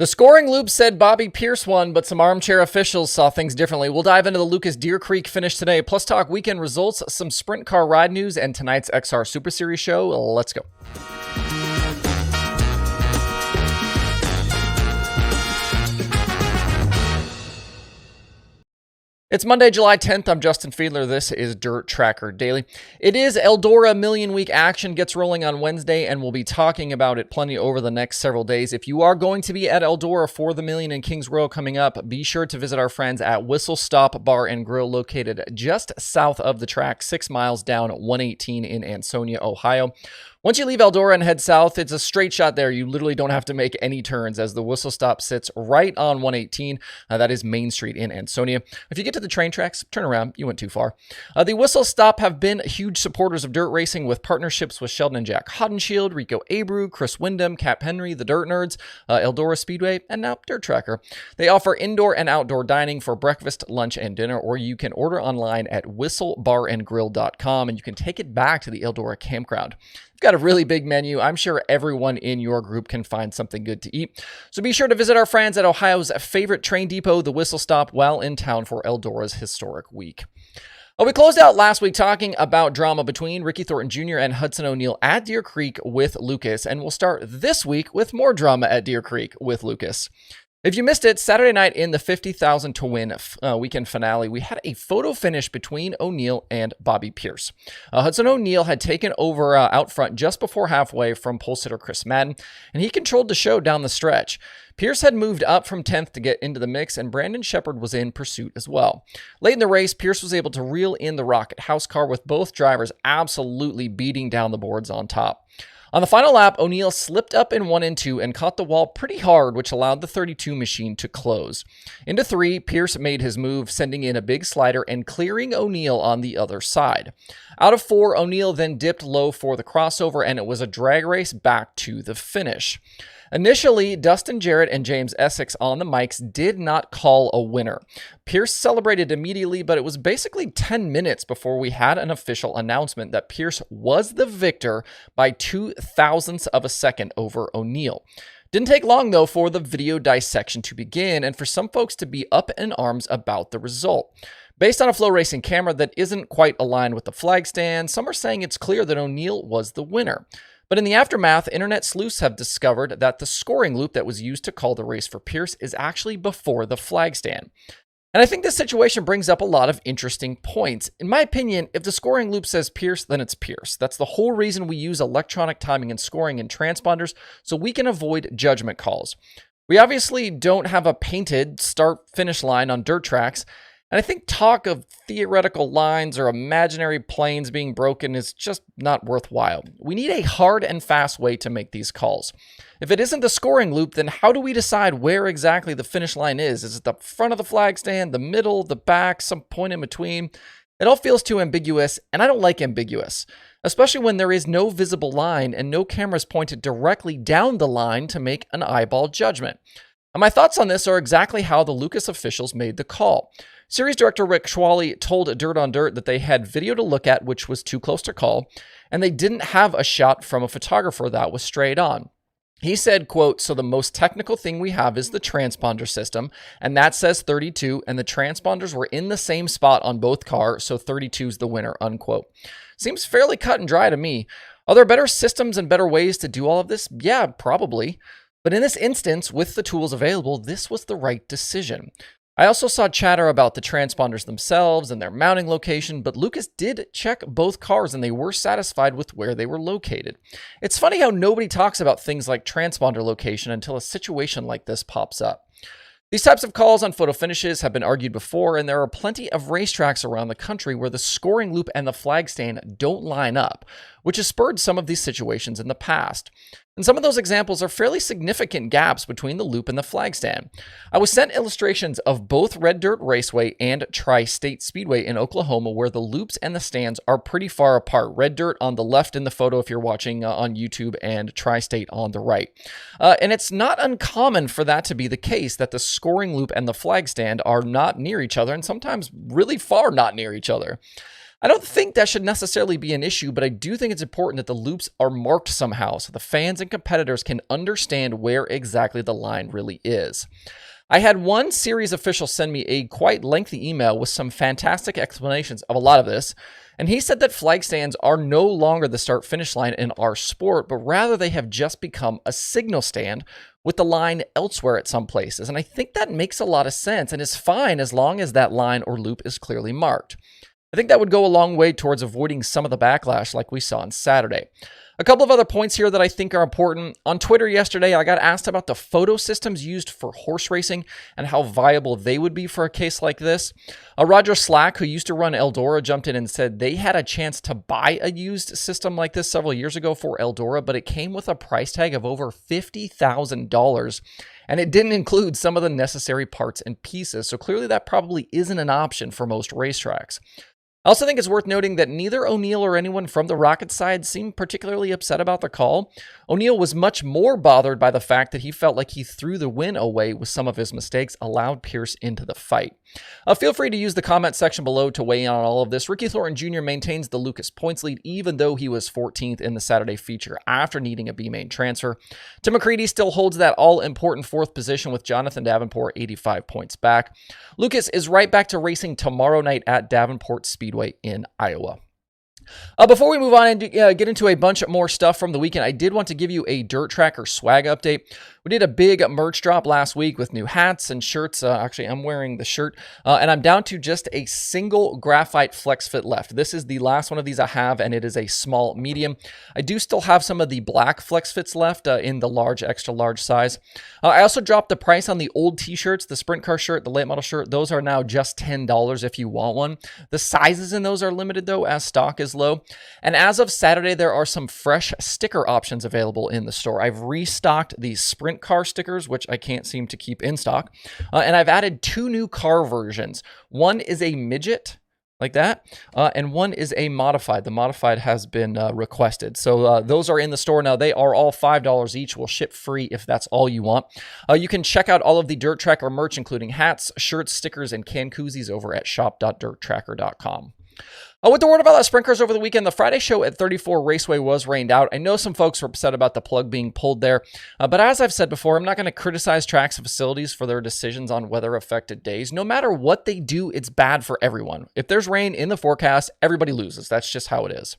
The scoring loop said Bobby Pierce won, but some armchair officials saw things differently. We'll dive into the Lucas Deer Creek finish today, plus talk weekend results, some sprint car ride news, and tonight's XR Super Series show. Let's go. It's Monday, July 10th. I'm Justin Fiedler. This is Dirt Tracker Daily. It is Eldora Million Week action gets rolling on Wednesday, and we'll be talking about it plenty over the next several days. If you are going to be at Eldora for the Million in Kings Royal coming up, be sure to visit our friends at Whistle Stop Bar and Grill, located just south of the track, 6 miles down 118 in Ansonia, Ohio. Once you leave Eldora and head south, it's a straight shot there. You literally don't have to make any turns as the Whistle Stop sits right on 118. That is Main Street in Ansonia. If you get to the train tracks, turn around. You went too far. The Whistle Stop have been huge supporters of dirt racing with partnerships with Sheldon and Jack Hodenshield, Rico Abreu, Chris Wyndham, Cap Henry, the Dirt Nerds, Eldora Speedway, and now Dirt Tracker. They offer indoor and outdoor dining for breakfast, lunch, and dinner, or you can order online at whistlebarandgrill.com, and you can take it back to the Eldora campground. Got a really big menu. I'm sure everyone in your group can find something good to eat. So be sure to visit our friends at Ohio's favorite train depot, the Whistle Stop, while in town for Eldora's historic week. We closed out last week talking about drama between Ricky Thornton Jr. and Hudson O'Neal at Deer Creek with Lucas, and we'll start this week with more drama at Deer Creek with Lucas. If you missed it, Saturday night in the 50,000 to win weekend finale, we had a photo finish between O'Neal and Bobby Pierce. Hudson O'Neal had taken over out front just before halfway from pole sitter Chris Madden, and he controlled the show down the stretch. Pierce had moved up from 10th to get into the mix, and Brandon Shepard was in pursuit as well. Late in the race, Pierce was able to reel in the Rocket House car with both drivers absolutely beating down the boards on top. On the final lap, O'Neal slipped up in 1 and 2 and caught the wall pretty hard, which allowed the 32 machine to close. Into 3, Pierce made his move, sending in a big slider and clearing O'Neal on the other side. Out of 4, O'Neal then dipped low for the crossover, and it was a drag race back to the finish. Initially, Dustin Jarrett and James Essex on the mics did not call a winner. Pierce celebrated immediately, but it was basically 10 minutes before we had an official announcement that Pierce was the victor by 0.02 of a second over O'Neal. Didn't take long, though, for the video dissection to begin and for some folks to be up in arms about the result. Based on a Flow Racing camera that isn't quite aligned with the flag stand, some are saying it's clear that O'Neal was the winner. But in the aftermath, internet sleuths have discovered that the scoring loop that was used to call the race for Pierce is actually before the flag stand. And I think this situation brings up a lot of interesting points. In my opinion, if the scoring loop says Pierce, then it's Pierce. That's the whole reason we use electronic timing and scoring in transponders, so we can avoid judgment calls. We obviously don't have a painted start-finish line on dirt tracks, and I think talk of theoretical lines or imaginary planes being broken is just not worthwhile. We need a hard and fast way to make these calls. If it isn't the scoring loop, then how do we decide where exactly the finish line is? Is it the front of the flag stand, the middle, the back, some point in between? It all feels too ambiguous, and I don't like ambiguous, especially when there is no visible line and no cameras pointed directly down the line to make an eyeball judgment. And my thoughts on this are exactly how the Lucas officials made the call. Series director Rick Schwally told Dirt on Dirt that they had video to look at which was too close to call, and they didn't have a shot from a photographer that was straight on. He said, quote, "So the most technical thing we have is the transponder system, and that says 32, and the transponders were in the same spot on both cars, so 32 is the winner," unquote. Seems fairly cut and dry to me. Are there better systems and better ways to do all of this? Yeah, probably. But in this instance, with the tools available, this was the right decision. I also saw chatter about the transponders themselves and their mounting location, but Lucas did check both cars and they were satisfied with where they were located. It's funny how nobody talks about things like transponder location until a situation like this pops up. These types of calls on photo finishes have been argued before, and there are plenty of racetracks around the country where the scoring loop and the flag stand don't line up, which has spurred some of these situations in the past. And some of those examples are fairly significant gaps between the loop and the flag stand. I was sent illustrations of both Red Dirt Raceway and Tri-State Speedway in Oklahoma where the loops and the stands are pretty far apart. Red Dirt on the left in the photo if you're watching on YouTube, and Tri-State on the right. And it's not uncommon for that to be the case, that the scoring loop and the flag stand are not near each other, and sometimes really far not near each other. I don't think that should necessarily be an issue, but I do think it's important that the loops are marked somehow so the fans and competitors can understand where exactly the line really is. I had one series official send me a quite lengthy email with some fantastic explanations of a lot of this, and he said that flag stands are no longer the start-finish line in our sport, but rather they have just become a signal stand with the line elsewhere at some places, and I think that makes a lot of sense and is fine as long as that line or loop is clearly marked. I think that would go a long way towards avoiding some of the backlash like we saw on Saturday. A couple of other points here that I think are important. On Twitter yesterday, I got asked about the photo systems used for horse racing and how viable they would be for a case like this. Roger Slack, who used to run Eldora, jumped in and said they had a chance to buy a used system like this several years ago for Eldora, but it came with a price tag of over $50,000, and it didn't include some of the necessary parts and pieces, so clearly that probably isn't an option for most racetracks. I also think it's worth noting that neither O'Neal or anyone from the Rocket side seemed particularly upset about the call. O'Neal was much more bothered by the fact that he felt like he threw the win away with some of his mistakes, allowed Pierce into the fight. Feel free to use the comment section below to weigh in on all of this. Ricky Thornton Jr. maintains the Lucas points lead, even though he was 14th in the Saturday feature after needing a B-main transfer. Tim McCready still holds that all-important 4th position with Jonathan Davenport 85 points back. Lucas is right back to racing tomorrow night at Davenport Speedway in Iowa. Before we move on and get into a bunch more stuff from the weekend, I did want to give you a DIRTRACKR swag update. We did a big merch drop last week with new hats and shirts. Actually, I'm wearing the shirt, and I'm down to just a single graphite flex fit left. This is the last one of these I have, and it is a small medium. I do still have some of the black flex fits left in the large, extra large size. I also dropped the price on the old t-shirts, the sprint car shirt, the late model shirt. Those are now just $10 if you want one. The sizes in those are limited though, as stock is low. And as of Saturday, there are some fresh sticker options available in the store. I've restocked the sprint car stickers, which I can't seem to keep in stock. And I've added 2 new car versions. One is a midget, like that, and one is a modified. The modified has been requested. So those are in the store now. They are all $5 each. Will ship free if that's all you want. You can check out all of the DIRTRACKR merch, including hats, shirts, stickers, and can koozies over at shop.dirtrackr.com. With the word about sprint cars over the weekend, the Friday show at 34 Raceway was rained out. I know some folks were upset about the plug being pulled there, but as I've said before, I'm not going to criticize tracks and facilities for their decisions on weather-affected days. No matter what they do, it's bad for everyone. If there's rain in the forecast, everybody loses. That's just how it is.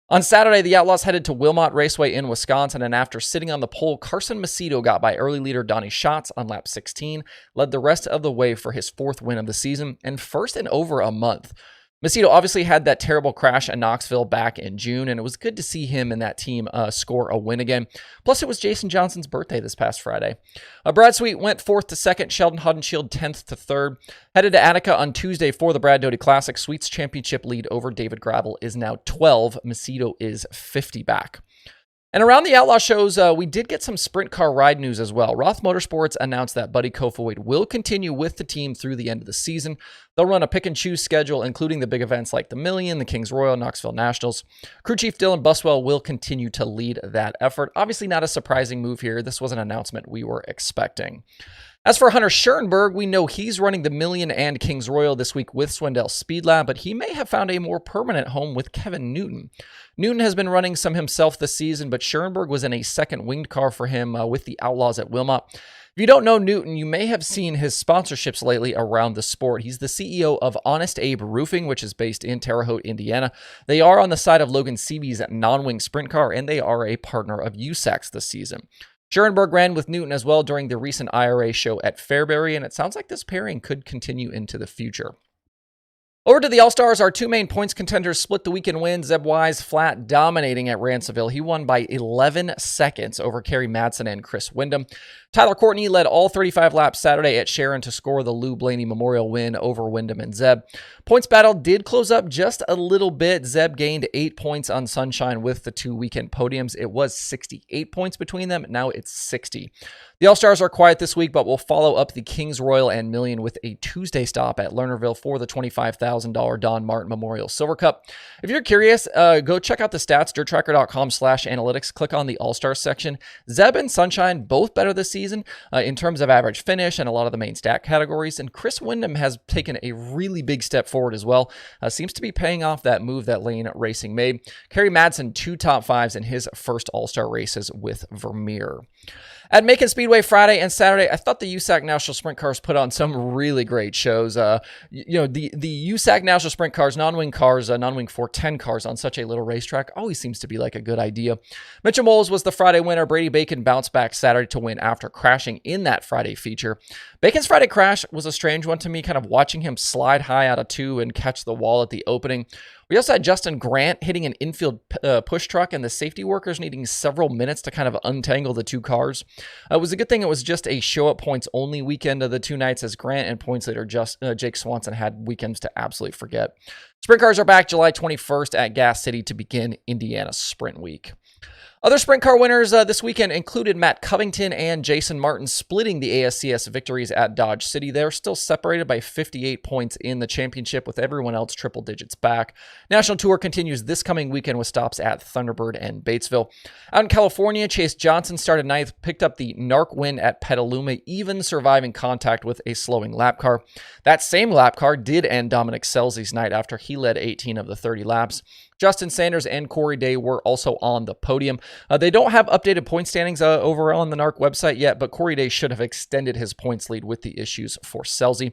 On Saturday, the Outlaws headed to Wilmot Raceway in Wisconsin, and after sitting on the pole, Carson Macedo got by early leader Donnie Schatz on lap 16, led the rest of the way for his 4th win of the season, and first in over a month. Macedo obviously had that terrible crash at Knoxville back in June, and it was good to see him and that team score a win again. Plus, it was Jason Johnson's birthday this past Friday. Brad Sweet went 4th to 2nd, Sheldon Haudenschild 10th to 3rd. Headed to Attica on Tuesday for the Brad Doty Classic. Sweet's championship lead over David Gravel is now 12. Macedo is 50 back. And around the Outlaw shows, we did get some sprint car ride news as well. Roth Motorsports announced that Buddy Kofoid will continue with the team through the end of the season. They'll run a pick-and-choose schedule, including the big events like the Million, the Kings Royal, Knoxville Nationals. Crew Chief Dylan Buswell will continue to lead that effort. Obviously not a surprising move here. This was an announcement we were expecting. As for Hunter Schuerenberg, we know he's running the Million and Kings Royal this week with Swindell Speed Lab, but he may have found a more permanent home with Kevin Newton. Newton has been running some himself this season, but Schuerenberg was in a second winged car for him with the Outlaws at Wilmot. If you don't know Newton, you may have seen his sponsorships lately around the sport. He's the CEO of Honest Abe Roofing, which is based in Terre Haute, Indiana. They are on the side of Logan Seaby's non-wing sprint car, and they are a partner of USAC this season. Schuerenberg ran with Newton as well during the recent IRA show at Fairbury, and it sounds like this pairing could continue into the future. Over to the All-Stars, our 2 main points contenders split the weekend win. Zeb Wise flat dominating at Ransomville. He won by 11 seconds over Kerry Madsen and Chris Windham. Tyler Courtney led all 35 laps Saturday at Sharon to score the Lou Blaney Memorial win over Windham and Zeb. Points battle did close up just a little bit. Zeb gained 8 points on Sunshine with the 2 weekend podiums. It was 68 points between them. Now it's 60. The All-Stars are quiet this week, but we'll follow up the Kings Royal and Million with a Tuesday stop at Lernerville for the $25,000 Don Martin Memorial Silver Cup. If you're curious, go check out the stats, DIRTRACKR.com/analytics. Click on the All-Stars section. Zeb and Sunshine both better this season in terms of average finish and a lot of the main stat categories. And Chris Wyndham has taken a really big step forward as well. Seems to be paying off that move that Lane Racing made. Kerry Madsen, 2 top 5s in his first All-Star races with Vermeer. At Macon Speedway Friday and Saturday, I thought the USAC National Sprint Cars put on some really great shows. The USAC National Sprint Cars, non-wing 410 cars on such a little racetrack always seems to be like a good idea. Mitchell Moles was the Friday winner. Brady Bacon bounced back Saturday to win after crashing in that Friday feature. Bacon's Friday crash was a strange one to me, kind of watching him slide high out of 2 and catch the wall at the opening. We also had Justin Grant hitting an infield push truck and the safety workers needing several minutes to kind of untangle the 2 cars. It was a good thing it was just a show-up points-only weekend of the 2 nights, as Grant and points leader Jake Swanson had weekends to absolutely forget. Sprint cars are back July 21st at Gas City to begin Indiana Sprint Week. Other sprint car winners this weekend included Matt Covington and Jason Martin splitting the ASCS victories at Dodge City. They're still separated by 58 points in the championship, with everyone else triple digits back. National Tour continues this coming weekend with stops at Thunderbird and Batesville. Out in California, Chase Johnson started 9th, picked up the NARC win at Petaluma, even surviving contact with a slowing lap car. That same lap car did end Dominic Scelzi's night after he led 18 of the 30 laps. Justin Sanders and Corey Day were also on the podium. They don't have updated point standings over on the NARC website yet, but Corey Day should have extended his points lead with the issues for Scelzi.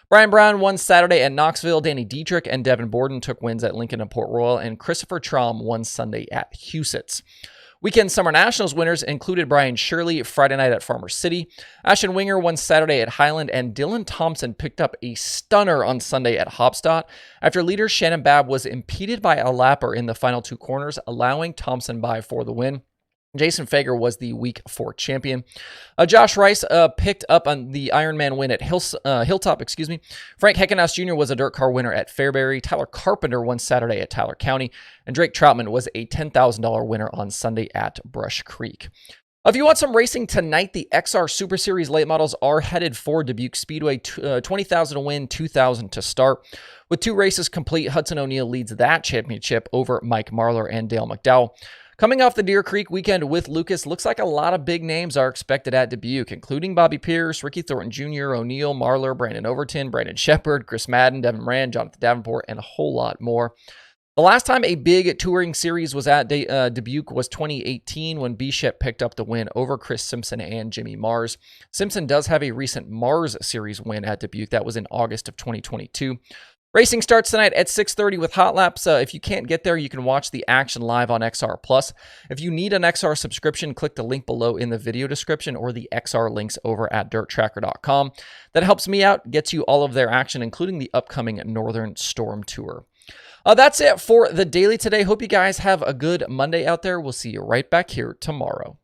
Brian Brown won Saturday at Knoxville. Danny Dietrich and Devin Borden took wins at Lincoln and Port Royal, and Christopher Traum won Sunday at Huset's. Weekend Summer Nationals winners included Brian Shirley Friday night at Farmer City. Ashton Winger won Saturday at Highland, and Dylan Thompson picked up a stunner on Sunday at Hopstadt after leader Shannon Babb was impeded by a lapper in the final 2 corners, allowing Thompson by for the win. Jason Fager was the Week 4 champion. Josh Rice picked up on the Ironman win at Hilltop. Frank Heckenhouse Jr. was a dirt car winner at Fairbury. Tyler Carpenter won Saturday at Tyler County. And Drake Troutman was a $10,000 winner on Sunday at Brush Creek. If you want some racing tonight, the XR Super Series late models are headed for Dubuque Speedway. 20,000 to win, 2,000 to start. With 2 races complete, Hudson O'Neal leads that championship over Mike Marlar and Dale McDowell. Coming off the Deer Creek weekend with Lucas, looks like a lot of big names are expected at Dubuque, including Bobby Pierce, Ricky Thornton Jr., O'Neal, Marlar, Brandon Overton, Brandon Shepard, Chris Madden, Devin Rand, Jonathan Davenport, and a whole lot more. The last time a big touring series was at Dubuque was 2018 when B-Shep picked up the win over Chris Simpson and Jimmy Mars. Simpson does have a recent Mars Series win at Dubuque. That was in August of 2022. Racing starts tonight at 6:30 with hot laps. If you can't get there, you can watch the action live on XR+. If you need an XR subscription, click the link below in the video description or the XR links over at DIRTRACKR.com. That helps me out, gets you all of their action, including the upcoming Northern Storm Tour. That's it for the daily today. Hope you guys have a good Monday out there. We'll see you right back here tomorrow.